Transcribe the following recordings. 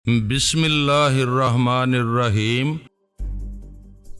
بسم اللہ الرحمن الرحیم۔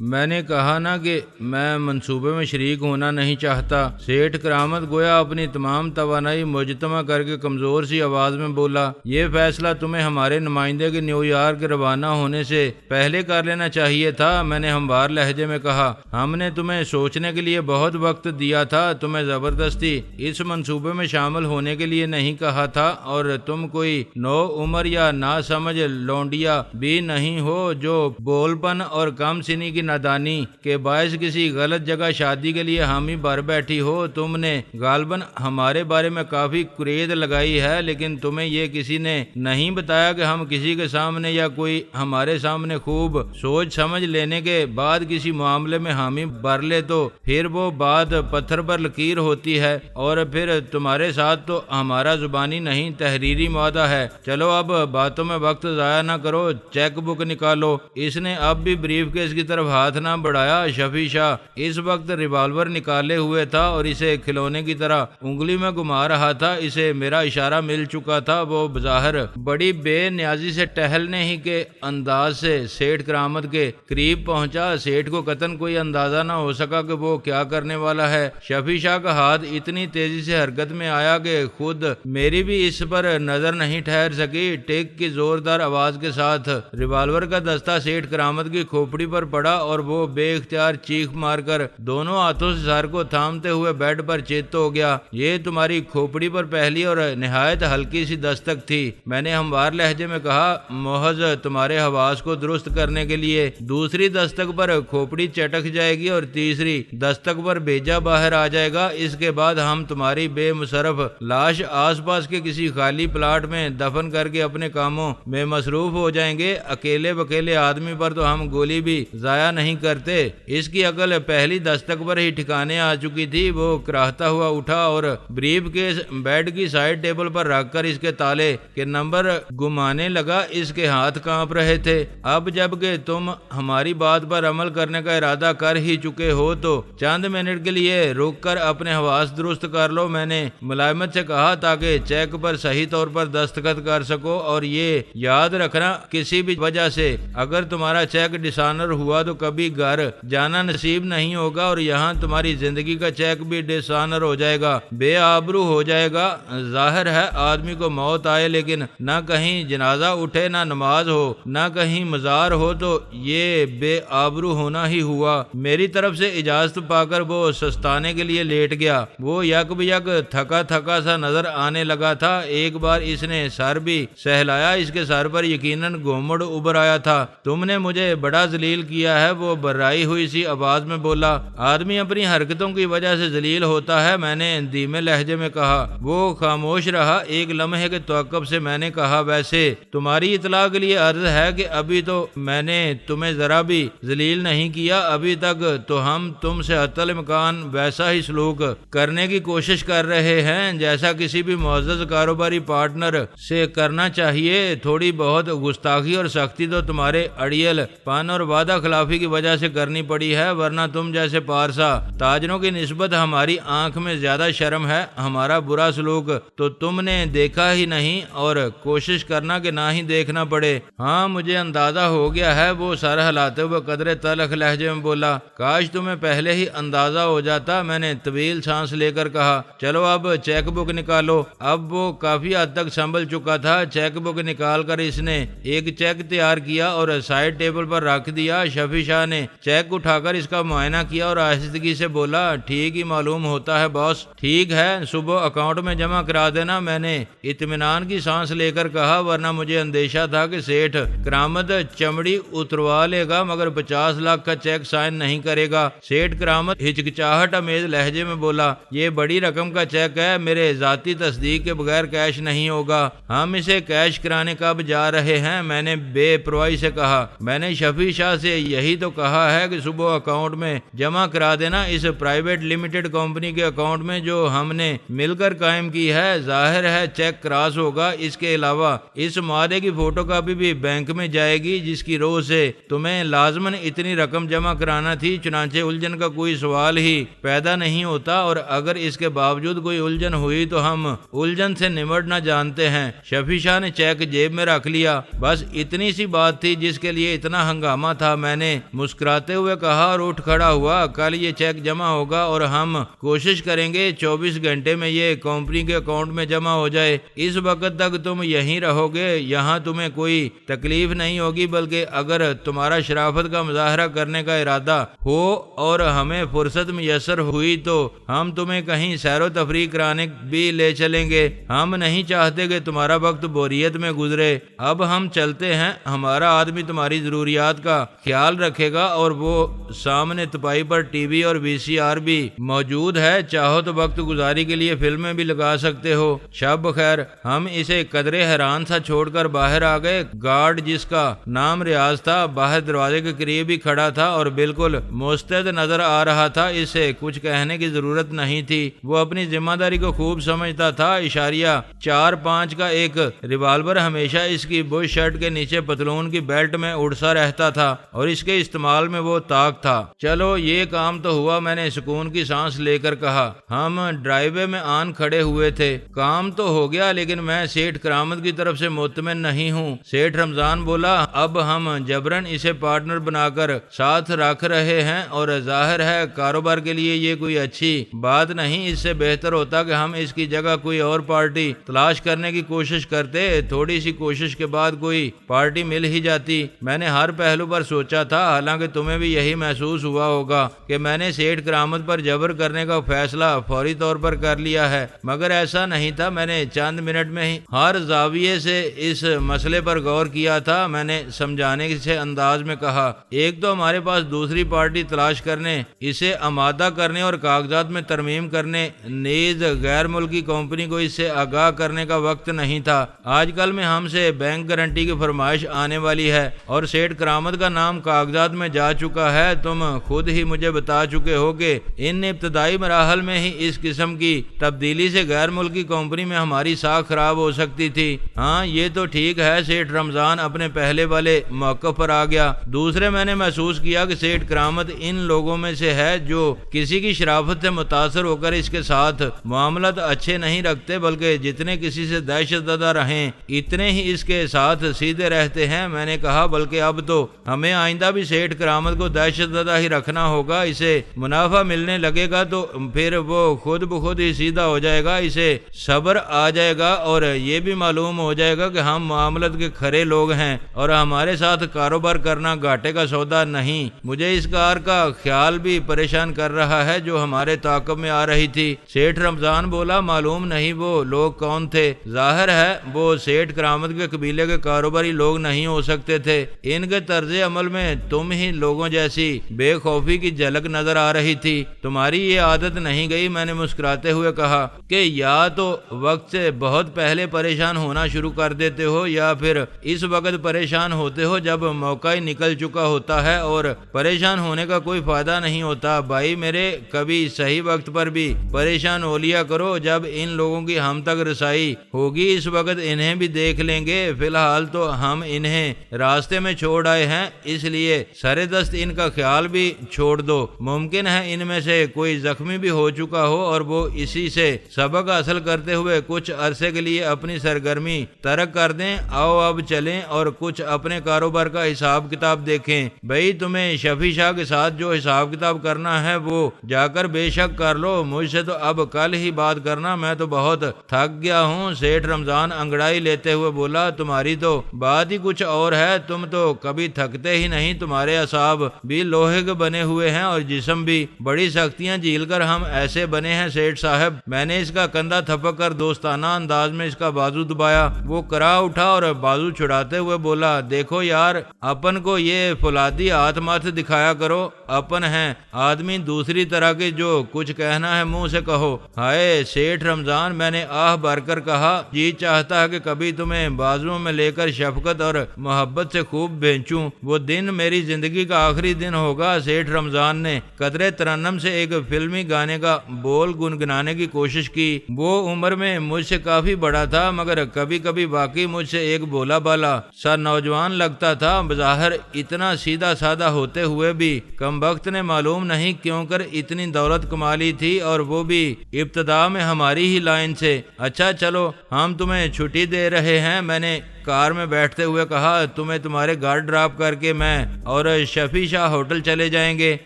میں نے کہا نا کہ میں منصوبے میں شریک ہونا نہیں چاہتا۔ سیٹھ کرامت گویا اپنی تمام توانائی مجتمع کر کے کمزور سی آواز میں بولا، یہ فیصلہ تمہیں ہمارے نمائندے کے نیو یارک روانہ ہونے سے پہلے کر لینا چاہیے تھا۔ میں نے ہموار لہجے میں کہا، ہم نے تمہیں سوچنے کے لیے بہت وقت دیا تھا، تمہیں زبردستی اس منصوبے میں شامل ہونے کے لیے نہیں کہا تھا، اور تم کوئی نو عمر یا نا سمجھ لونڈیا بھی نہیں ہو جو بول پن اور کم سنی کی نادانی کے باعث کسی غلط جگہ شادی کے لیے حامی بھر بیٹھی ہو۔ تم نے غالباً ہمارے بارے میں کافی کرید لگائی ہے، لیکن تمہیں یہ کسی نے نہیں بتایا کہ ہم کسی کے سامنے یا کوئی ہمارے سامنے خوب سوچ سمجھ لینے کے بعد کسی معاملے میں حامی بھر لے تو پھر وہ بات پتھر پر لکیر ہوتی ہے، اور پھر تمہارے ساتھ تو ہمارا زبانی نہیں تحریری معاہدہ ہے۔ چلو اب باتوں میں وقت ضائع نہ کرو، چیک بک نکالو۔ اس نے اب بھی بریف کیس کی طرف ہاتھ نہ بڑھایا۔ شفیع شاہ اس وقت ریوالور نکالے ہوئے تھا اور اسے کھلونے کی طرح انگلی میں گھما رہا تھا۔ اسے میرا اشارہ مل چکا تھا۔ وہ بظاہر بڑی بے نیازی سے ٹہلنے ہی کے انداز سے سیٹھ کرامت کے قریب پہنچا۔ سیٹھ کو قطعاً کوئی اندازہ نہ ہو سکا کہ وہ کیا کرنے والا ہے۔ شفیع شاہ کا ہاتھ اتنی تیزی سے حرکت میں آیا کہ خود میری بھی اس پر نظر نہیں ٹھہر سکی۔ ٹیک کی زوردار آواز کے ساتھ ریوالور کا دستہ سیٹھ کرامت کی کھوپڑی پر پڑا اور وہ بے اختیار چیخ مار کر دونوں ہاتھوں سے سر کو تھامتے ہوئے بیڈ پر چت ہو گیا۔ یہ تمہاری کھوپڑی پر پہلی اور نہایت ہلکی سی دستک تھی، میں نے ہموار لہجے میں کہا، محض تمہارے حواس کو درست کرنے کے لیے۔ دوسری دستک پر کھوپڑی چٹک جائے گی اور تیسری دستک پر بیجا باہر آ جائے گا۔ اس کے بعد ہم تمہاری بے مصرف لاش آس پاس کے کسی خالی پلاٹ میں دفن کر کے اپنے کاموں میں مصروف ہو جائیں گے۔ اکیلے بکیلے آدمی پر تو ہم گولی بھی ضائع نہیں کرتے۔ اس کی عقل پہلی دستک پر ہی ٹھکانے آ چکی تھی۔ وہ کراہتا ہوا اٹھا اور بریف کیس بیڈ کی سائیڈ ٹیبل پر رکھ کر اس کے تالے کے نمبر گمانے لگا۔ اس کے ہاتھ کانپ رہے تھے۔ اب جب کہ تم ہماری بات پر عمل کرنے کا ارادہ کر ہی چکے ہو تو چند منٹ کے لیے رک کر اپنے حواس درست کر لو، میں نے ملائمت سے کہا، تاکہ چیک پر صحیح طور پر دستخط کر سکو۔ اور یہ یاد رکھنا، کسی بھی وجہ سے اگر تمہارا چیک ڈسآنر ہوا تو کبھی گھر جانا نصیب نہیں ہوگا، اور یہاں تمہاری زندگی کا چیک بھی ڈسآنر ہو جائے گا، بے آبرو ہو جائے گا۔ ظاہر ہے آدمی کو موت آئے لیکن نہ کہیں جنازہ اٹھے، نہ نماز ہو، نہ کہیں مزار ہو، تو یہ بے آبرو ہونا ہی ہوا۔ میری طرف سے اجازت پا کر وہ سستانے کے لیے لیٹ گیا۔ وہ یک بیک تھکا تھکا سا نظر آنے لگا تھا۔ ایک بار اس نے سر بھی سہلایا۔ اس کے سر پر یقیناً گھومڑ ابھر آیا تھا۔ تم نے مجھے بڑا ذلیل کیا ہے، وہ برائی ہوئی سی آواز میں بولا۔ آدمی اپنی حرکتوں کی وجہ سے ذلیل ہوتا ہے، میں نے دھیمے لہجے میں کہا۔ وہ خاموش رہا۔ ایک لمحے کے توقف سے میں نے کہا، ویسے تمہاری اطلاع کے لیے عرض ہے کہ ابھی تو میں نے تمہیں ذرا بھی ذلیل نہیں کیا۔ ابھی تک تو ہم تم سے حتی الامکان ویسا ہی سلوک کرنے کی کوشش کر رہے ہیں جیسا کسی بھی معزز کاروباری پارٹنر سے کرنا چاہیے۔ تھوڑی بہت گستاخی اور سختی تو تمہارے اڑیل پن اور وعدہ خلافی کی وجہ سے کرنی پڑی ہے، ورنہ تم جیسے پارسا تاجروں کی نسبت ہماری آنکھ میں زیادہ شرم ہے۔ ہمارا برا سلوک تو تم نے دیکھا ہی نہیں، اور کوشش کرنا کہ نہ ہی دیکھنا پڑے۔ ہاں مجھے اندازہ ہو گیا ہے، وہ سر ہلاتے ہوئے قدرے تلخ لہجے میں بولا۔ کاش تمہیں پہلے ہی اندازہ ہو جاتا، میں نے طویل سانس لے کر کہا۔ چلو اب چیک بک نکالو۔ اب وہ کافی حد تک سنبھل چکا تھا۔ چیک بک نکال کر اس نے ایک چیک تیار کیا اور سائیڈ ٹیبل پر رکھ دیا۔ شفیع شاہ نے چیک اٹھا کر اس کا معائنہ کیا اور آہستگی سے بولا، ٹھیک ہی معلوم ہوتا ہے باس۔ ٹھیک ہے، صبح اکاؤنٹ میں جمع کرا دینا، میں نے اطمینان کی سانس لے کر کہا، ورنہ مجھے اندیشہ تھا کہ سیٹھ کرامت چمڑی اتروا لے گا مگر 50 لاکھ کا چیک سائن نہیں کرے گا۔ سیٹھ کرامت ہچکچاہٹ امیز لہجے میں بولا، یہ بڑی رقم کا چیک ہے، میرے ذاتی تصدیق کے بغیر کیش نہیں ہوگا۔ ہم اسے کیش کرانے کب جا رہے ہیں؟ میں نے بے پرواہی سے کہا۔ میں نے شفیع شاہ سے یہی تو کہا ہے کہ صبح اکاؤنٹ میں جمع کرا دینا، اس پرائیویٹ لمیٹڈ کمپنی کے اکاؤنٹ میں جو ہم نے مل کر قائم کی ہے۔ ظاہر ہے چیک کراس ہوگا، اس کے علاوہ اس معاہدے کی فوٹو کاپی بھی بینک میں جائے گی، جس کی روح سے تمہیں لازماً اتنی رقم جمع کرانا تھی۔ چنانچہ الجھن کا کوئی سوال ہی پیدا نہیں ہوتا، اور اگر اس کے باوجود کوئی الجھن ہوئی تو ہم الجھن سے نمٹنا جانتے ہیں۔ شفیع شاہ نے چیک جیب میں رکھ لیا۔ بس اتنی سی بات تھی جس کے لیے اتنا ہنگامہ تھا۔ میں نے مسکراتے ہوئے کہا اور اٹھ کھڑا ہوا۔ کل یہ چیک جمع ہوگا اور ہم کوشش کریں گے 24 گھنٹے میں یہ کمپنی کے اکاؤنٹ میں جمع ہو جائے۔ اس وقت تک تم یہیں رہو گے، یہاں تمہیں کوئی تکلیف نہیں ہوگی، بلکہ اگر تمہارا شرافت کا مظاہرہ کرنے کا ارادہ ہو اور ہمیں فرصت میسر ہوئی تو ہم تمہیں کہیں سیر و تفریح کرانے بھی لے چلیں گے۔ ہم نہیں چاہتے کہ تمہارا وقت بوریت میں گزرے۔ اب ہم چلتے ہیں، ہمارا آدمی تمہاری ضروریات کا خیال رکھے گا، اور وہ سامنے تپائی پر ٹی وی اور وی سی آر بھی موجود ہے، چاہو تو وقت گزاری کے لیے فلمیں بھی لگا سکتے ہو۔ شب بخیر۔ ہم اسے قدرے حیران سا چھوڑ کر باہر آ گئے۔ گارڈ جس کا نام ریاض تھا باہر دروازے کے قریب ہی کھڑا تھا اور بالکل مستعد نظر آ رہا تھا۔ اسے کچھ کہنے کی ضرورت نہیں تھی، وہ اپنی ذمہ داری کو خوب سمجھتا تھا۔ اشاریہ 4-5 کا ایک ریوالور ہمیشہ اس کی بش شرٹ کے نیچے پتلون کی بیلٹ میں اڑسا رہتا تھا اور اس کے استعمال میں وہ طاق تھا۔ چلو یہ کام تو ہوا، میں نے سکون کی سانس لے کر کہا۔ ہم ڈرائیو وے میں آن کھڑے ہوئے تھے۔ کام تو ہو گیا، لیکن میں سیٹھ کرامت کی طرف سے مطمئن نہیں ہوں۔ سیٹھ رمضان بولا، اب ہم جبرن اسے پارٹنر بنا کر ساتھ رکھ رہے ہیں اور ظاہر ہے کاروبار کے لیے یہ کوئی اچھی بات نہیں۔ اس سے بہتر ہوتا کہ ہم اس کی جگہ کوئی اور پارٹی تلاش کرنے کی کوشش کرتے۔ تھوڑی سی کوشش کے بعد کوئی پارٹی مل ہی جاتی۔ میں نے ہر پہلو پر سوچا تھا، حالانکہ تمہیں بھی یہی محسوس ہوا ہوگا کہ میں نے سیٹھ کرامت پر جبر کرنے کا فیصلہ فوری طور پر کر لیا ہے، مگر ایسا نہیں تھا۔ میں نے چند منٹ میں ہی ہر زاویے سے اس مسئلے پر غور کیا تھا۔ میں نے سمجھانے سے انداز میں کہا، ایک تو ہمارے پاس دوسری پارٹی تلاش کرنے، اسے آمادہ کرنے اور کاغذات میں ترمیم کرنے، نیز غیر ملکی کمپنی کو اس سے آگاہ کرنے کا وقت نہیں تھا۔ آج کل میں ہم سے بینک گارنٹی کی فرمائش آنے والی ہے اور سیٹھ کرامت کا نام کاغذات میں جا چکا ہے۔ تم خود ہی مجھے بتا چکے ہو کہ ان ابتدائی مراحل میں ہی اس قسم کی تبدیلی سے غیر ملکی کمپنی میں ہماری ساکھ خراب ہو سکتی تھی۔ ہاں یہ تو ٹھیک ہے، سیٹھ رمضان اپنے پہلے والے موقف پر آ گیا۔ دوسرے، میں نے محسوس کیا کہ سیٹھ کرامت ان لوگوں میں سے ہے جو کسی کی شرافت سے متاثر ہو کر اس کے ساتھ معاملات اچھے نہیں رکھتے، بلکہ جتنے کسی سے دہشت زدہ رہیں اتنے ہی اس کے ساتھ سیدھے رہتے ہیں۔ میں نے کہا، بلکہ اب تو ہمیں آئندہ بھی سیٹھ کرامت کو دہشت زدہ ہی رکھنا ہوگا۔ اسے منافع ملنے لگے گا تو پھر وہ خود بخود ہی سیدھا ہو جائے گا، اسے صبر آ جائے گا اور یہ بھی معلوم ہو جائے گا کہ ہم معاملت کے کھرے لوگ ہیں اور ہمارے ساتھ کاروبار کرنا گھاٹے کا سودا نہیں۔ مجھے اس کار کا خیال بھی پریشان کر رہا ہے جو ہمارے تعاقب میں آ رہی تھی۔ سیٹھ رمضان بولا، معلوم نہیں وہ لوگ کون تھے؟ ظاہر ہے وہ سیٹھ کرامت کے قبیلے کے کاروباری لوگ نہیں ہو سکتے تھے۔ ان کے طرز عمل میں تم ہی لوگوں جیسی بے خوفی کی جھلک نظر آ رہی تھی۔ تمہاری یہ عادت نہیں گئی؟ میں نے مسکراتے ہوئے کہا کہ یا تو وقت سے بہت پہلے پریشان ہونا شروع کر دیتے ہو یا پھر اس وقت پریشان ہوتے ہو جب موقع ہی نکل چکا ہوتا ہے اور پریشان ہونے کا کوئی فائدہ نہیں ہوتا۔ بھائی میرے، کبھی صحیح وقت پر بھی پریشان ہو لیا کرو جب ان لوگوں کی ہم تک رسائی ہوگی۔ اس وقت انہیں بھی دیکھ لیں گے، فی الحال تو ہم انہیں راستے میں چھوڑ آئے ہیں، اس لیے سرے دست ان کا خیال بھی چھوڑ دو۔ ممکن ہے ان میں سے کوئی زخمی بھی ہو چکا ہو اور وہ اسی سے سبق حاصل کرتے ہوئے کچھ عرصے کے لیے اپنی سرگرمی ترک کر دیں۔ آؤ اب چلیں اور کچھ اپنے کاروبار کا حساب کتاب دیکھیں۔ بھائی تمہیں شفیع شاہ کے ساتھ جو حساب کتاب کرنا ہے وہ جا کر بے شک کر لو، مجھ سے تو اب کل ہی بات کرنا، میں تو بہت تھک گیا ہوں۔ سیٹھ رمضان انگڑائی لیتے ہوئے بولا، تمہاری تو بات ہی کچھ اور ہے، تم تو کبھی تھکتے ہی نہیں، تمہارے اعصاب بھی لوہے کے بنے ہوئے ہیں اور جسم بھی بڑی سختیاں جھیل کر ہم ایسے بنے ہیں سیٹھ صاحب۔ میں نے اس کا کندھا تھپک کر دوستانہ انداز میں اس کا بازو دبایا۔ وہ کرا اٹھا اور بازو چھڑاتے ہوئے بولا، دیکھو یار، اپن کو یہ فولادی ہاتھ مت دکھایا کرو، اپن ہیں آدمی دوسری طرح کے، جو کچھ کہنا ہے منہ سے کہو۔ ہائے سیٹھ رمضان، میں نے آہ بھر کر کہا، جی چاہتا ہے کہ کبھی تمہیں بازوؤں میں لے کر شفقت اور محبت سے خوب بھینچوں۔ وہ دن میری زندگی کا آخری دن ہوگا۔ سیٹھ رمضان نے قدرے ترنم سے ایک فلمی گانے کا بول گنگنانے کی کوشش کی۔ وہ عمر میں مجھ سے کافی بڑا تھا، مگر کبھی کبھی واقعی مجھ سے ایک بولا بالا سا نوجوان لگتا تھا۔ بظاہر اتنا سیدھا سادہ ہوتے ہوئے بھی کم وقت نے معلوم نہیں کیوں کر اتنی دولت کما لی تھی، اور وہ بھی ابتدا میں ہماری ہی لائن سے۔ اچھا چلو، ہم تمہیں چھٹی دے رہے ہیں، میں نے کار میں بیٹھتے ہوئے کہا۔ تمہیں تمہارے گھر ڈراپ کر کے میں اور شفیع شاہ ہوٹل چلے جائیں گے۔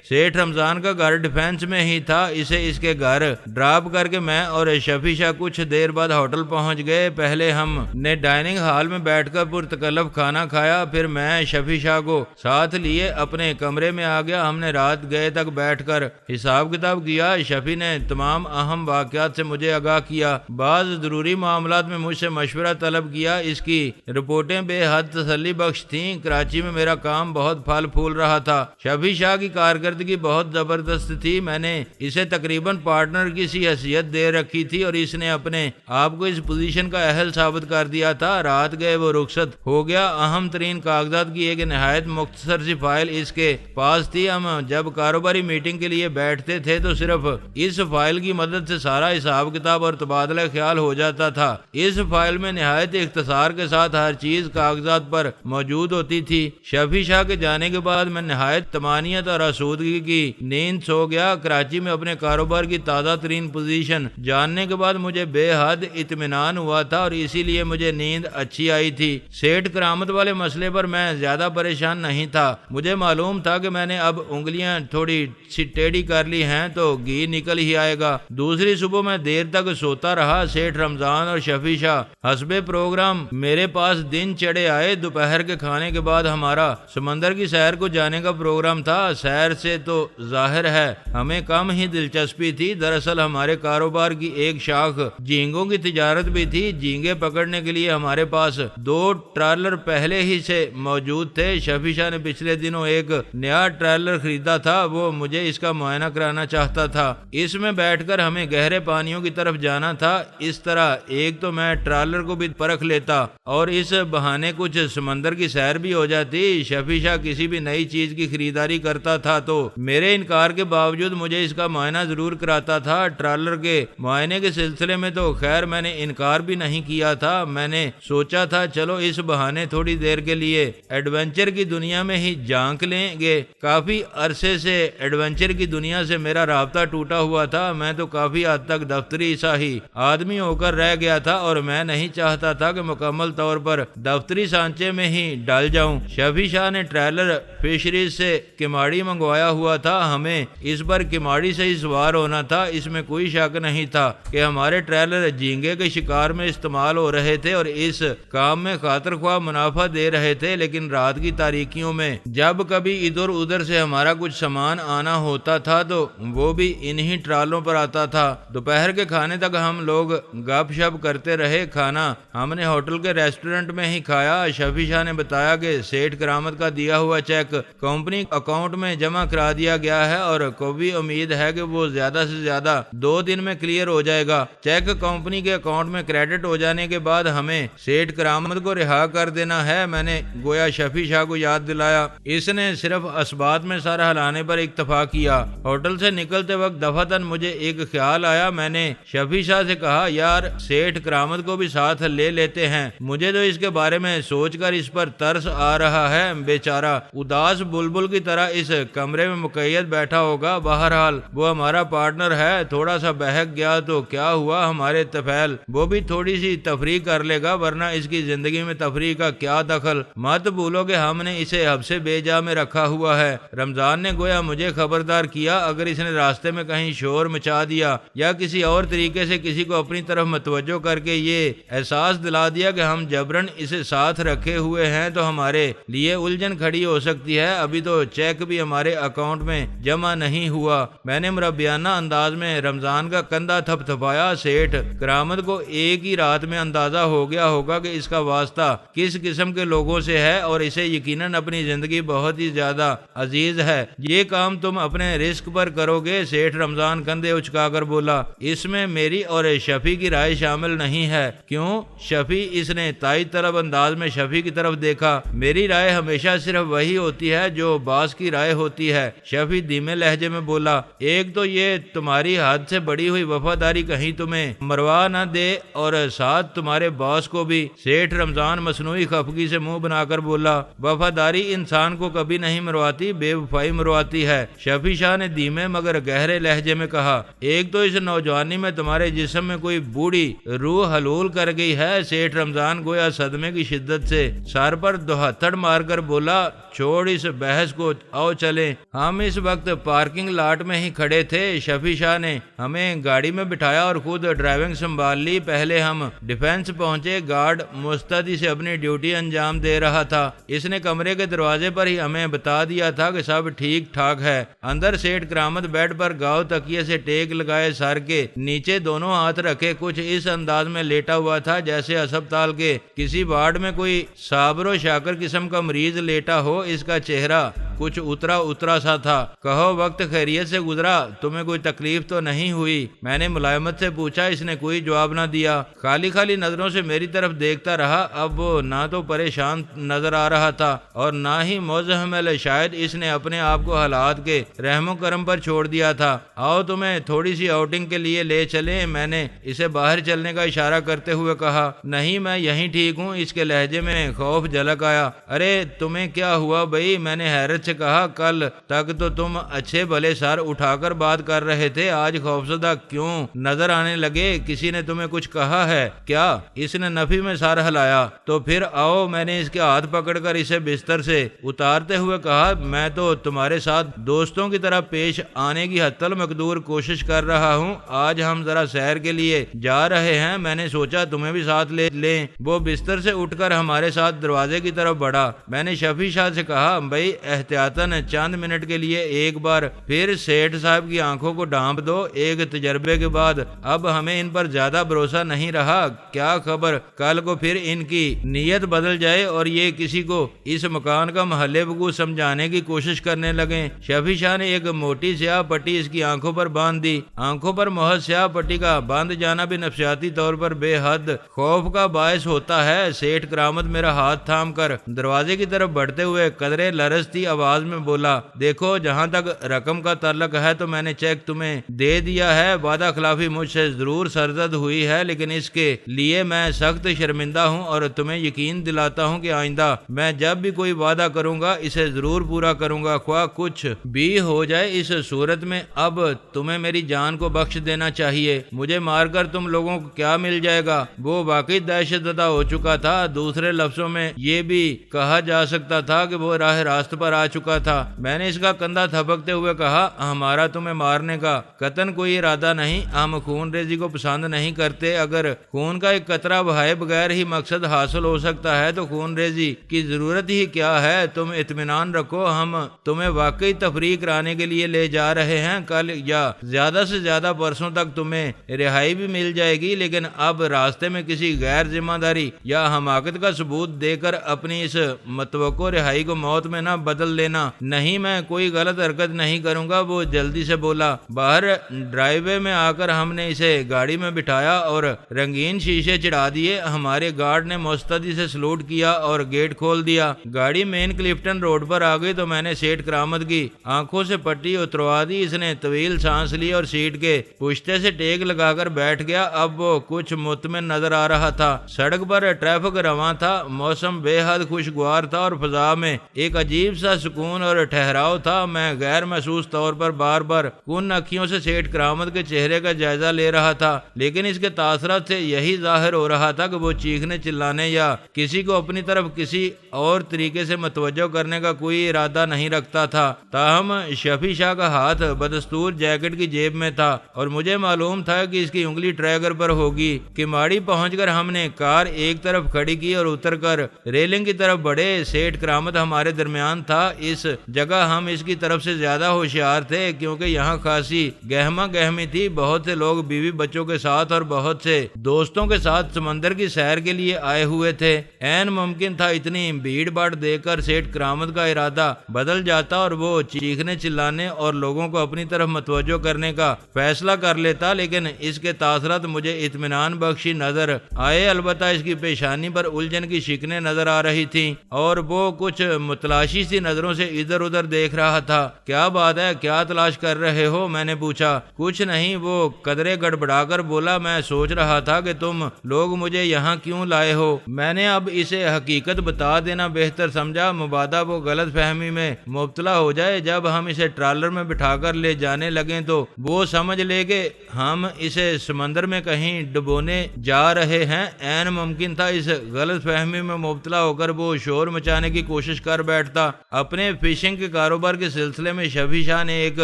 سیٹھ رمضان کا گھر ڈیفنس میں ہی تھا، اسے اس کے گھر ڈراپ کر کے میں اور شفیع شاہ کچھ دیر بعد ہوٹل پہنچ گئے۔ پہلے ہم نے ڈائننگ ہال میں بیٹھ کر پرتکلف کھانا کھایا، پھر میں شفیع شاہ کو ساتھ لیے اپنے کمرے میں آ گیا۔ ہم نے رات گئے تک بیٹھ کر حساب کتاب کیا۔ شفیع نے تمام اہم واقعات سے مجھے آگاہ کیا، بعض ضروری معاملات میں مجھ سے مشورہ طلب کیا۔ اس کی رپورٹیں بے حد تسلی بخش تھیں۔ کراچی میں میرا کام بہت پھل پھول رہا تھا۔ شفیع شاہ کی کارکردگی بہت زبردست تھی۔ میں نے اسے تقریباً پارٹنر کی سی حیثیت دے رکھی تھی اور اس نے اپنے آپ کو اس پوزیشن کا اہل ثابت کر دیا تھا۔ رات گئے وہ رخصت ہو گیا۔ اہم ترین کاغذات کی ایک نہایت مختصر سی فائل اس کے پاس تھی۔ ہم جب کاروباری میٹنگ کے لیے بیٹھتے تھے تو صرف اس فائل کی مدد سے سارا حساب کتاب اور تبادلہ خیال ہو جاتا تھا۔ اس فائل میں نہایت اختصار کے ساتھ ہر چیز کاغذات پر موجود ہوتی تھی۔ شفیع شاہ کے جانے کے بعد میں نہایت طمانینت اور آسودگی کی نیند سو گیا۔ کراچی میں اپنے کاروبار کی تازہ ترین پوزیشن جاننے کے بعد مجھے بے حد اطمینان ہوا تھا اور اسی لیے مجھے نیند اچھی آئی تھی۔ سیٹھ کرامت والے مسئلے پر میں زیادہ پریشان نہیں تھا۔ مجھے معلوم تھا کہ میں نے اب انگلیاں تھوڑی سی ٹیڑھی کر لی ہیں تو گھی نکل ہی آئے گا۔ دوسری صبح میں دیر تک سوتا رہا۔ سیٹھ رمضان اور شفیع شاہ حسب پروگرام میرے پاس دن چڑھے آئے۔ دوپہر کے کھانے کے بعد ہمارا سمندر کی سیر کو جانے کا پروگرام تھا۔ سیر سے تو ظاہر ہے ہمیں کم ہی دلچسپی تھی۔ دراصل ہمارے کاروبار کی ایک شاخ جھینگوں کی تجارت بھی تھی۔ جھینگے پکڑنے کے لیے ہمارے پاس 2 ٹرالر پہلے ہی سے موجود تھے۔ شفیع شاہ نے پچھلے دنوں ایک نیا ٹرالر خریدا تھا، وہ مجھے اس کا معائنہ کرانا چاہتا تھا۔ اس میں بیٹھ کر ہمیں گہرے پانیوں کی طرف جانا تھا۔ اس طرح ایک تو میں ٹرالر کو بھی پرکھ لیتا اور اس بہانے کچھ سمندر کی سیر بھی ہو جاتی۔ شفیع شاہ کسی بھی نئی چیز کی خریداری کرتا تھا تو میرے انکار کے باوجود مجھے اس کا معائنہ ضرور کراتا تھا۔ ٹرالر کے معائنے کے سلسلے میں تو خیر میں نے انکار بھی نہیں کیا تھا۔ میں نے سوچا تھا چلو اس بہانے تھوڑی دیر کے لیے ایڈونچر کی دنیا میں ہی جھانک لیں گے۔ کافی عرصے سے ایڈونچر کی دنیا سے میرا رابطہ ٹوٹا ہوا تھا۔ میں تو کافی حد تک دفتری سا ہی آدمی ہو کر رہ گیا تھا اور میں نہیں چاہتا تھا کہ مکمل طور پر دفتری سانچے میں ہی ڈال جاؤں۔ شفیع شاہ نے ٹریلر فشریز سے کماڑی منگوایا ہوا تھا۔ ہمیں اس پر کماڑی سے ہی سوار ہونا تھا۔ اس میں کوئی شک نہیں تھا کہ ہمارے ٹریلر جھینگے کے شکار میں استعمال ہو رہے تھے اور اس کام میں خاطر خواہ منافع دے رہے تھے۔ لیکن رات کی تاریکیوں میں جب کبھی ادھر ادھر سے ہمارا کچھ سامان آنا ہوتا تھا تو وہ بھی انہی ٹرالوں پر آتا تھا۔ دوپہر کے کھانے تک ہم لوگ گپ شپ کرتے رہے۔ کھانا ہم نے ہوٹل کے ریسٹورنٹ میں ہی کھایا۔ شفیع شاہ نے بتایا کہ سیٹھ کرامت کا دیا ہوا چیک کمپنی اکاؤنٹ میں جمع کرا دیا گیا ہے اور کوئی امید ہے کہ وہ زیادہ سے زیادہ 2 دن میں کلیئر ہو جائے گا۔ چیک کمپنی کے اکاؤنٹ میں کریڈٹ ہو جانے کے بعد ہمیں سیٹھ کرامت کو رہا کر دینا ہے۔ میں نے گویا شفیع شاہ کو یاد دلایا۔ اس نے صرف اسبات میں سر ہلانے پر اکتفا کیا۔ ہوٹل سے نکلتے وقت دفعتاً مجھے ایک خیال آیا۔ میں نے شفیع شاہ سے کہا یار سیٹھ کرامت کو بھی ساتھ لے لیتے ہیں۔ مجھے تو اس کے بارے میں سوچ کر اس پر ترس آ رہا ہے۔ بیچارہ اداس بلبل کی طرح اس کمرے میں مقید بیٹھا ہوگا۔ بہرحال وہ ہمارا پارٹنر ہے۔ تھوڑا سا بہک گیا تو کیا ہوا، ہمارے طفیل وہ بھی تھوڑی سی تفریح کر لے گا، ورنہ اس کی زندگی میں تفریح کا کیا دخل۔ مت بھولو کہ ہم نے اسے حبس بے جا میں رکھا ہوا ہے۔ رمضان نے گویا مجھے خبردار کیا اگر اس نے راستے میں کہیں شور مچا دیا یا کسی اور طریقے سے کسی کو اپنی طرف متوجہ کر کے یہ احساس دلا دیا کہ ہم جبرن اسے ساتھ رکھے ہوئے ہیں تو ہمارے لیے الجھن کھڑی ہو سکتی ہے۔ ابھی تو چیک بھی ہمارے اکاؤنٹ میں جمع نہیں ہوا۔ میں نے مربیانہ انداز میں رمضان کا کندھا تھپ تھپایا۔ سیٹھ کرامت کو ایک ہی رات میں اندازہ ہو گیا ہوگا کہ اس کا واسطہ کس قسم کے لوگوں سے ہے اور اسے یقیناً اپنی زندگی بہت ہی زیادہ عزیز ہے۔ یہ کام تم اپنے رسک پر کرو گے؟ سیٹھ رمضان کندھے اچکا کر بولا۔ اس میں میری اور شفیع کی رائے شامل نہیں ہے۔ کیوں؟ شفیع؟ اس نے تائید رسائی طلب انداز میں شفیع کی طرف دیکھا۔ میری رائے ہمیشہ صرف وہی ہوتی ہے جو باس کی رائے ہوتی ہے۔ شفیع دھیمے لہجے میں بولا، ایک تو یہ تمہاری حد سے بڑی ہوئی وفاداری کہیں تمہیں مروا نہ دے، اور ساتھ تمہارے باس کو بھی۔ سیٹھ رمضان مصنوعی خفگی سے منہ بنا کر بولا، وفاداری انسان کو کبھی نہیں مرواتی، بے وفائی مرواتی ہے۔ شفیع شاہ نے دھیمے مگر گہرے لہجے میں کہا، ایک تو اس نوجوانی میں تمہارے جسم میں کوئی بوڑھی روح حلول کر گئی ہے۔ سیٹھ رمضان گویا صدمے کی شدت سے سر پر دہتڑ مار کر بولا، چھوڑ اس بحث کو، آؤ چلیں۔ ہم اس وقت پارکنگ لاٹ میں ہی کھڑے تھے۔ شفیع شاہ نے ہمیں گاڑی میں بٹھایا اور خود ڈرائیونگ سنبھال لی۔ پہلے ہم ڈیفینس پہنچے۔ گارڈ مستعدی سے اپنی ڈیوٹی انجام دے رہا تھا۔ اس نے کمرے کے دروازے پر ہی ہمیں بتا دیا تھا کہ سب ٹھیک ٹھاک ہے۔ اندر سیٹھ کرامت بیڈ پر گاؤ تکیے سے ٹیک لگائے سر کے نیچے دونوں ہاتھ رکھے کچھ اس انداز میں لیٹا ہوا تھا جیسے ہسپتال کے کسی وارڈ میں کوئی صابر و شاکر قسم کا مریض لیٹا ہو۔ اس کا چہرہ کچھ اترا سا تھا۔ کہو وقت خیریت سے گزرا؟ تمہیں کوئی تکلیف تو نہیں ہوئی؟ میں نے ملائمت سے پوچھا۔ اس نے کوئی جواب نہ دیا، خالی نظروں سے میری طرف دیکھتا رہا۔ اب وہ نہ تو پریشان نظر آ رہا تھا اور نہ ہی مزاحمل، شاید اس نے اپنے آپ کو حالات کے رحم و کرم پر چھوڑ دیا تھا۔ آؤ تمہیں تھوڑی سی آؤٹنگ کے لیے لے چلیں، میں نے اسے باہر چلنے کا اشارہ کرتے ہوئے کہا۔ نہیں، میں یہیں ٹھیک ہوں۔ اس کے لہجے میں خوف جھلک آیا۔ ارے تمہیں کیا ہوا بھائی؟ میں نے حیرت سے کہا، کل تک تو تم اچھے بھلے سر اٹھا کر بات کر رہے تھے، آج خوفزدہ کیوں نظر آنے لگے؟ کسی نے تمہیں کچھ کہا ہے کیا؟ اس نے نفی میں سر ہلایا۔ تو پھر آؤ، میں نے اس کے ہاتھ پکڑ کر اسے بستر سے اتارتے ہوئے کہا، میں تو تمہارے ساتھ دوستوں کی طرح پیش آنے کی حتی المقدور کوشش کر رہا ہوں۔ آج ہم ذرا سیر کے لیے جا رہے ہیں، میں نے سوچا تمہیں بھی ساتھ لے لیں۔ وہ بستر سے اٹھ کر ہمارے ساتھ دروازے کی طرف بڑھا۔ میں نے شفیع شاہ سے کہا، بھائی احتیاطاً چند منٹ کے لیے ایک بار پھر سیٹھ صاحب کی آنکھوں کو ڈھانپ دو۔ ایک تجربے کے بعد اب ہمیں ان پر زیادہ بھروسہ نہیں رہا۔ کیا خبر کل کو پھر ان کی نیت بدل جائے اور یہ کسی کو اس مکان کا محل وقوع سمجھانے کی کوشش کرنے لگیں۔ شفیع شاہ نے ایک موٹی سیاہ پٹی اس کی آنکھوں پر باندھ دی۔ آنکھوں پر محض سیاہ پٹی کا باندھ جانا بھی نفسیاتی طور پر بے حد خوف کا باعث ہوتا ہے۔ سیٹھ کرامت میرا ہاتھ تھام کر دروازے کی طرف بڑھتے ہوئے قدرے لرزتی آواز میں بولا، دیکھو جہاں تک رقم کا تعلق ہے تو میں نے چیک تمہیں دے دیا ہے۔ وعدہ خلافی مجھ سے ضرور سرزد ہوئی ہے، لیکن اس کے لیے میں سخت شرمندہ ہوں اور تمہیں یقین دلاتا ہوں کہ آئندہ میں جب بھی کوئی وعدہ کروں گا اسے ضرور پورا کروں گا، خواہ کچھ بھی ہو جائے۔ اس صورت میں اب تمہیں میری جان کو بخش دینا چاہیے۔ مجھے مار کر تم لوگوں کو کیا مل جائے گا؟ وہ واقعی دہشت زدہ ہو چکا تھا۔ دوسرے لفظوں میں یہ بھی کہا جا سکتا تھا کہ وہ راہ راست پر آ چکا تھا۔ میں نے اس کا کندھا تھپکتے ہوئے کہا، ہمارا تمہیں مارنے کا قطعاً کوئی ارادہ نہیں۔ ہم خون ریزی کو پسند نہیں کرتے۔ اگر خون کا ایک قطرہ بہائے بغیر ہی مقصد حاصل ہو سکتا ہے تو خون ریزی کی ضرورت ہی کیا ہے؟ تم اطمینان رکھو، ہم تمہیں واقعی تفریح کرانے کے لیے لے جا رہے ہیں۔ کل یا زیادہ سے زیادہ پرسوں تک تمہیں رہائی بھی مل جائے گی، لیکن اب راستے میں کسی غیر ذمہ داری یا حماقت کا ثبوت دے کر اپنی اس متوقع رہائی کو موت میں نہ بدل لینا۔ نہیں، میں کوئی غلط حرکت نہیں کروں گا، وہ جلدی سے بولا۔ باہر ڈرائیو وے میں آ کر ہم نے اسے گاڑی میں بٹھایا اور رنگین شیشے چڑھا دیے۔ ہمارے گارڈ نے مستعدی سے سلوٹ کیا اور گیٹ کھول دیا۔ گاڑی مین کلفٹن روڈ پر آ گئی تو میں نے سیٹھ کرامت کی آنکھوں سے پٹی اتروا دی۔ اس نے طویل سانس لی اور سیٹ کے پشتے سے ٹیک لگا کر بیٹھ گیا۔ اب وہ کچھ مطمئن نظر آ رہا تھا۔ سڑک پر ٹریفک رواں تھا، موسم بے حد خوشگوار تھا اور فضا میں ایک عجیب سا سکون اور ٹھہراؤ تھا۔ میں غیر محسوس طور پر بار بار کن اکھیوں سے سیٹھ کرامت کے چہرے کا جائزہ لے رہا تھا، لیکن اس کے تاثرات سے یہی ظاہر ہو رہا تھا کہ وہ چیخنے چلانے یا کسی کو اپنی طرف کسی اور طریقے سے متوجہ کرنے کا کوئی ارادہ نہیں رکھتا تھا۔ تاہم شفیع شاہ کا ہاتھ بدستور جیکٹ کی جیب میں تھا اور مجھے معلوم تھا کہ اس کی انگلی ٹریگر پر ہوگی۔ کماڑی پہنچ کر ہم نے کار ایک طرف کھڑی کی اور اتر کر ریلنگ کی طرف بڑھے۔ سیٹھ کرامت ہمارے درمیان تھا۔ اس جگہ ہم اس کی طرف سے زیادہ ہوشیار تھے کیونکہ یہاں خاصی گہما گہمی تھی. بہت سے لوگ بیوی بچوں کے ساتھ اور بہت سے دوستوں کے ساتھ سمندر کی سیر کے لیے آئے ہوئے تھے. عین ممکن تھا اتنی بھیڑ بھاڑ دیکھ کر سیٹھ کرامت کا ارادہ بدل جاتا اور وہ چیخنے چلانے اور لوگوں کو اپنی طرف متوجہ کرنے کا فیصلہ کر لیتا، لیکن اس کے تاثرات مجھے اطمینان بخشی نظر آئے. البتہ اس کی پیشانی پر الجھن کی شکنیں نظر آ رہی تھیں اور وہ کچھ متلاشی سی نظروں سے ادھر ادھر دیکھ رہا تھا. کیا بات ہے، کیا تلاش کر رہے ہو؟ میں نے پوچھا. کچھ نہیں، وہ قدرے گڑبڑا کر بولا. میں سوچ رہا تھا کہ تم لوگ مجھے یہاں کیوں لائے ہو. میں نے اب اسے حقیقت بتا دینا بہتر سمجھا، مبادا وہ غلط فہمی میں مبتلا ہو جائے. جب ہم اسے ٹرالر میں بٹھا کر لے جانے لگے تو وہ سمجھ لے کہ ہم اسے سمندر میں کہیں ڈبونے جا رہے ہیں. عین ممکن تھا اس غلط فہمی میں مبتلا ہو کر وہ شور مچانے کی کوشش کر بیٹھتا. اپنے فشنگ کے کاروبار کے سلسلے میں شفیع شاہ نے ایک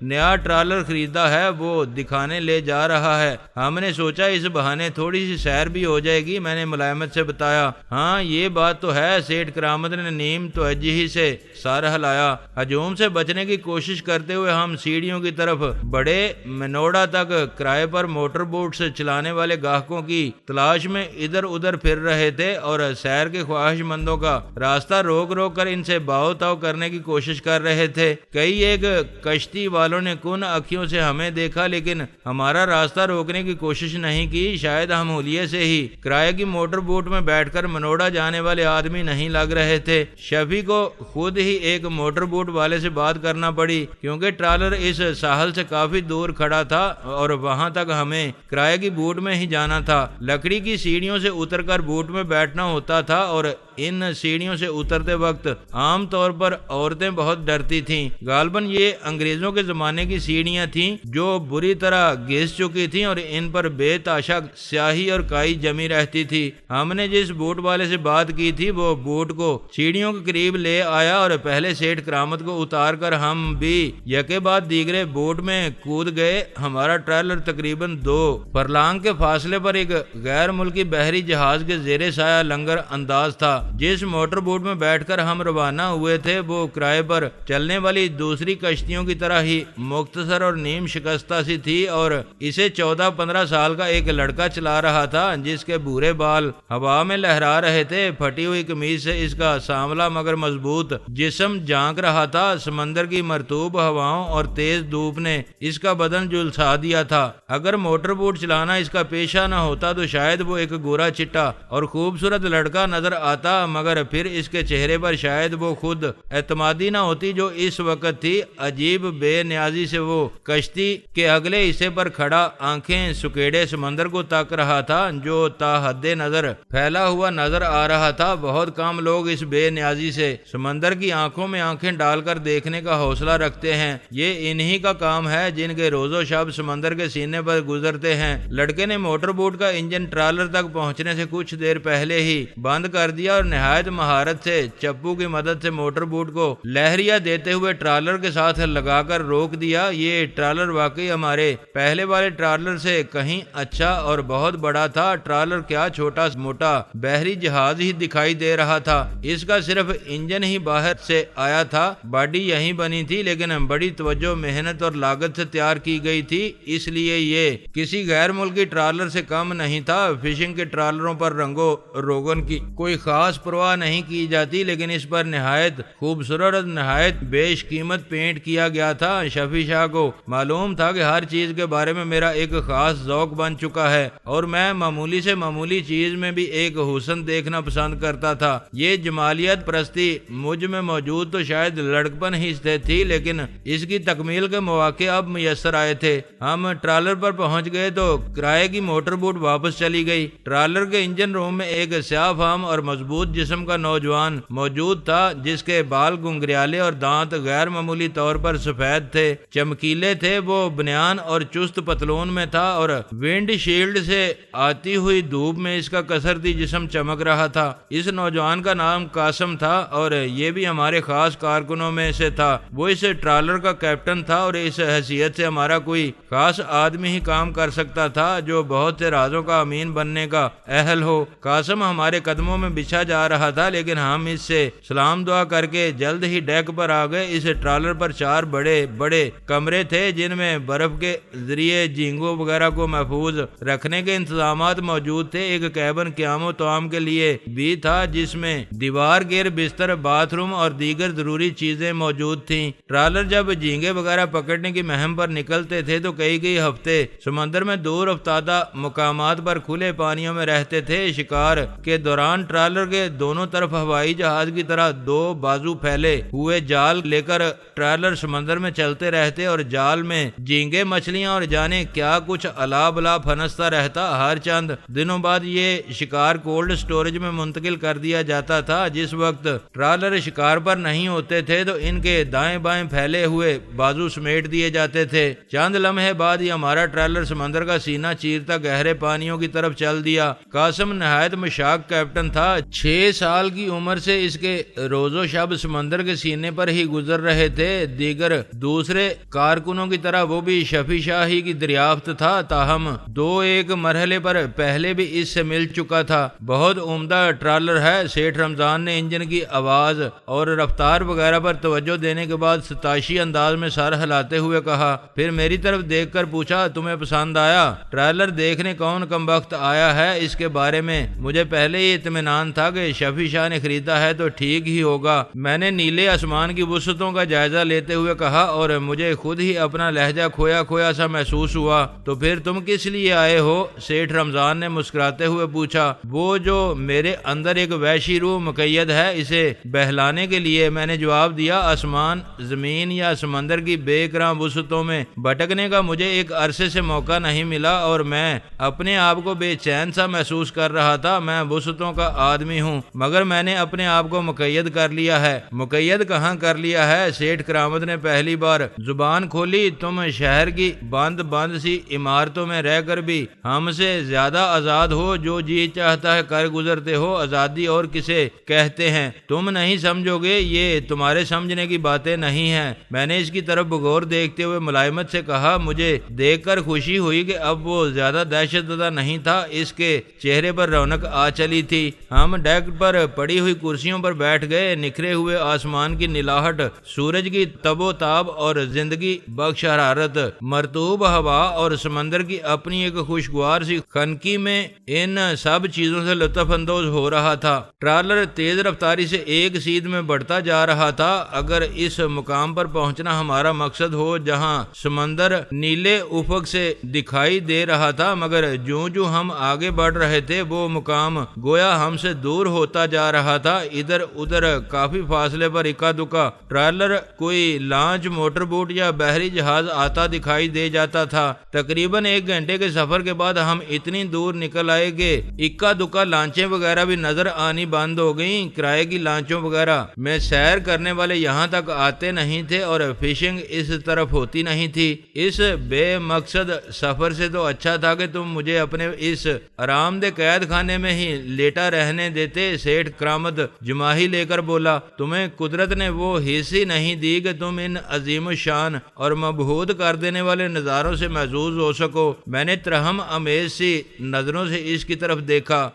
نیا ٹرالر خریدا ہے، وہ دکھانے لے جا رہا ہے. ہم نے سوچا اس بہانے تھوڑی سی سیر بھی ہو جائے گی. میں نے ملائمت سے بتایا. ہاں یہ بات تو ہے. سیٹھ کرامت نے نیم توجہی سے سر ہلایا. ہجوم سے بچنے کی کوشش کرتے ہوئے ہم سیڑھیوں کی طرف بڑے منوڑا تک کرائے پر موٹر بوٹ سے چلانے والے گاہکوں کی تلاش میں ادھر ادھر پھر رہے تھے اور سیر کے خواہش مندوں کا راستہ روک روک کر ان سے باؤ تاؤ کرنے کی کوشش کر رہے تھے. کئی ایک کشتی والوں نے کن اکھیوں سے ہمیں دیکھا لیکن ہمارا راستہ روکنے کی کوشش نہیں کی. شاید ہم ہولیے سے ہی کرائے کی موٹر بوٹ میں بیٹھ کر منوڑا جانے والے آدمی نہیں لگ رہے تھے. شفیع کو خود ہی ایک موٹر بوٹ والے سے بات کرنا پڑی کیونکہ ٹرالر اس ساحل سے کافی دور کھڑا تھا اور وہاں تک ہمیں کرائے کی بوٹ میں ہی جانا تھا. لکڑی کی سیڑھیوں سے اتر کر بوٹ میں بیٹھنا ہوتا تھا اور ان سیڑھیوں سے اترتے وقت عام طور پر عورتیں بہت ڈرتی تھیں. غالباً یہ انگریزوں کے زمانے کی سیڑھیاں تھیں جو بری طرح گھس چکی تھیں اور ان پر بے تاشا سیاہی اور کائی جمی رہتی تھی. ہم نے جس بوٹ والے سے بات کی تھی وہ بوٹ کو سیڑھیوں کے قریب لے آیا اور پہلے سیٹھ کرامت کو اتار کر ہم بھی یکے بعد دیگرے بوٹ میں کود گئے. ہمارا ٹرالر تقریباً 2 فرلانگ کے فاصلے پر ایک غیر ملکی بحری جہاز کے زیر سایہ لنگر انداز تھا. جس موٹر بوٹ میں بیٹھ کر ہم روانہ ہوئے تھے وہ کرائے پر چلنے والی دوسری کشتیوں کی طرح ہی مختصر اور نیم شکستہ سی تھی اور اسے 14-15 سال کا ایک لڑکا چلا رہا تھا جس کے بھورے بال ہوا میں لہرا رہے تھے. پھٹی ہوئی قمیض سے اس کا سانولا مگر مضبوط جسم جھانک رہا تھا. سمندر کی مرطوب ہواؤں اور تیز دھوپ نے اس کا بدن جھلسا دیا تھا. اگر موٹر بوٹ چلانا اس کا پیشہ نہ ہوتا تو شاید وہ ایک گورا چٹا اور خوبصورت لڑکا نظر آتا، مگر پھر اس کے چہرے پر شاید وہ خود اعتمادی نہ ہوتی جو اس وقت تھی. عجیب بے نیازی سے وہ کشتی کے اگلے حصے پر کھڑا آنکھیں سکیڑے سمندر کو تک رہا تھا جو تا حد نظر پھیلا ہوا نظر آ رہا تھا. بہت کم لوگ اس بے نیازی سے سمندر کی آنکھوں میں آنکھیں ڈال کر دیکھنے کا حوصلہ رکھتے ہیں. یہ انہی کا کام ہے جن کے روز و شب سمندر کے سینے پر گزرتے ہیں. لڑکے نے موٹر بوٹ کا انجن ٹرالر تک پہنچنے سے کچھ دیر پہلے ہی بند کر دیا اور نہایت مہارت سے چپو کی مدد سے موٹر بوٹ کو لہریا دیتے ہوئے ٹرالر کے ساتھ لگا کر روک دیا. یہ ٹرالر واقعی ہمارے پہلے والے ٹرالر سے کہیں اچھا اور بہت بڑا تھا. ٹرالر کیا چھوٹا موٹا بحری جہاز ہی دکھائی دے رہا تھا. اس کا صرف انجن ہی باہر سے آیا تھا. باڈی یہیں بنی تھی لیکن بڑی توجہ، محنت اور لاگت سے تیار کی گئی تھی، اس لیے یہ کسی غیر ملکی ٹرالر سے کم نہیں تھا. فشنگ کے ٹرالروں پر رنگو روگن کی کوئی خاص پرواہ نہیں کی جاتی لیکن اس پر نہایت خوبصورت اور نہایت بیش قیمت پینٹ کیا گیا تھا. شفیع شاہ کو معلوم تھا کہ ہر چیز کے بارے میں میرا ایک خاص ذوق بن چکا ہے اور میں معمولی سے معمولی چیز میں بھی ایک حسن دیکھنا پسند کرتا تھا. یہ جمالیت پرستی مجھ میں موجود تو شاید لڑکپن ہی سے تھی لیکن اس کی تکمیل کے مواقع اب میسر آئے تھے. ہم ٹرالر پر پہنچ گئے تو کرائے کی موٹر بوٹ واپس چلی گئی. ٹرالر کے انجن روم میں ایک سیاہ فام اور مضبوط جسم کا نوجوان موجود تھا جس کے بال گنگریالے اور دانت غیر معمولی طور پر سفید تھے، چمکیلے تھے. وہ بنیان اور چست پتلون میں تھا اور ونڈ شیلڈ سے آتی ہوئی دھوپ میں اس کا کسرتی جسم چمک رہا تھا. اس نوجوان کا نام قاسم تھا اور یہ بھی ہمارے خاص کارکنوں میں سے تھا. وہ اس ٹرالر کا کیپٹن تھا اور اس حیثیت سے ہمارا کوئی خاص آدمی ہی کام کر سکتا تھا جو بہت سے رازوں کا امین بننے کا اہل ہو. قاسم ہمارے قدموں میں بچھا جا رہا تھا، لیکن ہم اس سے سلام دعا کر کے جلد ہی ڈیک پر آ گئے۔ اس ٹرالر پر 4 بڑے بڑے کمرے تھے جن میں برف کے ذریعے جھینگوں وغیرہ کو محفوظ رکھنے کے انتظامات موجود تھے۔ ایک کیبن قیام و طعام کے لیے بھی تھا جس میں دیوار گیر بستر، باتھ روم اور دیگر ضروری چیزیں موجود تھیں۔ ٹرالر جب جھینگے وغیرہ پکڑنے کی مہم پر نکلتے تھے تو کئی ہفتے سمندر میں دور افتادہ مقامات پر کھلے پانیوں میں رہتے تھے۔ شکار کے دوران ٹرالر کے دونوں طرف ہوائی جہاز کی طرح 2 بازو پھیلے ہوئے جال لے کر ٹرالر سمندر میں چلتے رہتے اور جال میں جھینگے، مچھلیاں اور جانے کیا کچھ الا بلا پھنستا رہتا۔ ہر چند دنوں بعد یہ شکار کولڈ سٹوریج میں منتقل کر دیا جاتا تھا۔ جس وقت ٹرالر شکار پر نہیں ہوتے تھے تو ان کے دائیں بائیں پھیلے ہوئے بازو سمیٹ دیے جاتے تھے۔ چند لمحے بعد ہی ہمارا ٹرالر سمندر کا سینہ چیرتا گہرے پانیوں کی طرف چل دیا۔ قاسم نہایت مشاق کیپٹن تھا۔ 6 سال کی عمر سے اس کے روز و شب سمندر کے سینے پر ہی گزر رہے تھے۔ دیگر دوسرے کارکنوں کی طرح وہ بھی شفی شاہی کی دریافت تھا، تاہم 2-1 مرحلے پر پہلے بھی اس سے مل چکا تھا۔ بہت عمدہ ٹرالر ہے، سیٹھ رمضان نے انجن کی آواز اور رفتار وغیرہ پر توجہ دینے کے بعد ستائشی انداز میں سر ہلاتے ہوئے کہا، پھر میری طرف دیکھ کر پوچھا، تمہیں پسند آیا؟ ٹرالر دیکھنے کون کمبخت آیا ہے؟ اس کے بارے میں مجھے پہلے ہی اطمینان تھا کہ شفی شاہ نے خریدا ہے تو ٹھیک ہی ہوگا، میں نے نیلے آسمان کی وسعتوں کا جائزہ لیتے ہوئے کہا، اور مجھے خود ہی اپنا لہجہ کھویا کھویا سا محسوس ہوا۔ تو پھر تم کس لیے آئے ہو؟ سیٹھ رمضان نے مسکراتے ہوئے پوچھا۔ وہ جو میرے اندر ایک وحشی روح مقید ہے، اسے بہلانے کے لیے، میں نے جواب دیا۔ آسمان، زمین یا سمندر کی بے کراں وسعتوں میں بھٹکنے کا مجھے ایک عرصے سے موقع نہیں ملا اور میں اپنے آپ کو بے چین سا محسوس کر رہا تھا۔ میں وسعتوں کا آدمی ہوں مگر میں نے اپنے آپ کو مقید کر لیا ہے۔ مقید کہاں کر لیا ہے؟ سیٹھ کرامت نے پہلی بار زبان کھولی۔ تم شہر کی بند سی عمارتوں میں رہ کر بھی ہم سے زیادہ آزاد ہو، جو جی چاہتا ہے کر گزرتے ہو۔ آزادی اور کسے کہتے ہیں تم نہیں سمجھو گے، یہ تمہارے سمجھنے کی باتیں نہیں ہیں۔ میں نے اس کی طرف بغور دیکھتے ہوئے ملائمت سے کہا، مجھے دیکھ کر خوشی ہوئی کہ اب وہ زیادہ دہشت زدہ نہیں تھا، اس کے چہرے پر رونق آ چلی تھی۔ ہم ڈیک پر پڑی ہوئی کرسیوں پر بیٹھ گئے۔ نکھرے ہوئے آسمان کی نیلاہٹ، سورج کی تب و تاب اور زندگی بخش حرارت، مرطوب ہوا اور سمندر کی اپنی ایک خوشگوار سی خنکی میں ان سب چیزوں سے لطف اندوز ہو رہا تھا۔ ٹرالر تیز رفتاری سے ایک سیدھ میں بڑھتا جا رہا تھا۔ اگر اس مقام پر پہنچنا ہمارا مقصد ہو جہاں سمندر نیلے افق سے دکھائی دے رہا تھا، مگر جو ہم آگے بڑھ رہے تھے وہ مقام گویا ہم سے دور ہوتا جا رہا تھا۔ ادھر ادھر کافی فاصلے پر اکا دکا ٹرالر، کوئی لانچ، موٹر بوٹ یا بحری جہاز آتا دکھائی دے جاتا تھا۔ تقریباً 1 گھنٹے کے سفر کے بعد ہم اتنی دور نکل آئے کہ اکا دکا لانچیں وغیرہ بھی نظر آنی بند ہو گئیں۔ کرائے کی لانچوں وغیرہ میں سیر کرنے والے یہاں تک آتے نہیں تھے اور فشنگ اس طرف ہوتی نہیں تھی۔ اس بے مقصد سفر سے تو اچھا تھا کہ تم مجھے اپنے اس آرام دہ قید خانے میں ہی لیٹا رہنے دیتے۔ سیٹھ کرامت جماہی لے کر بولا، تمہیں قدرت نے وہ حص ہی نہیں دی کہ تم ان عظیم الشان اور مبہوت کر دینے والے نظاروں سے محظوظ ہو سکو۔ میں نے ترہم امیز سی نظروں سے اس کی طرف دیکھا۔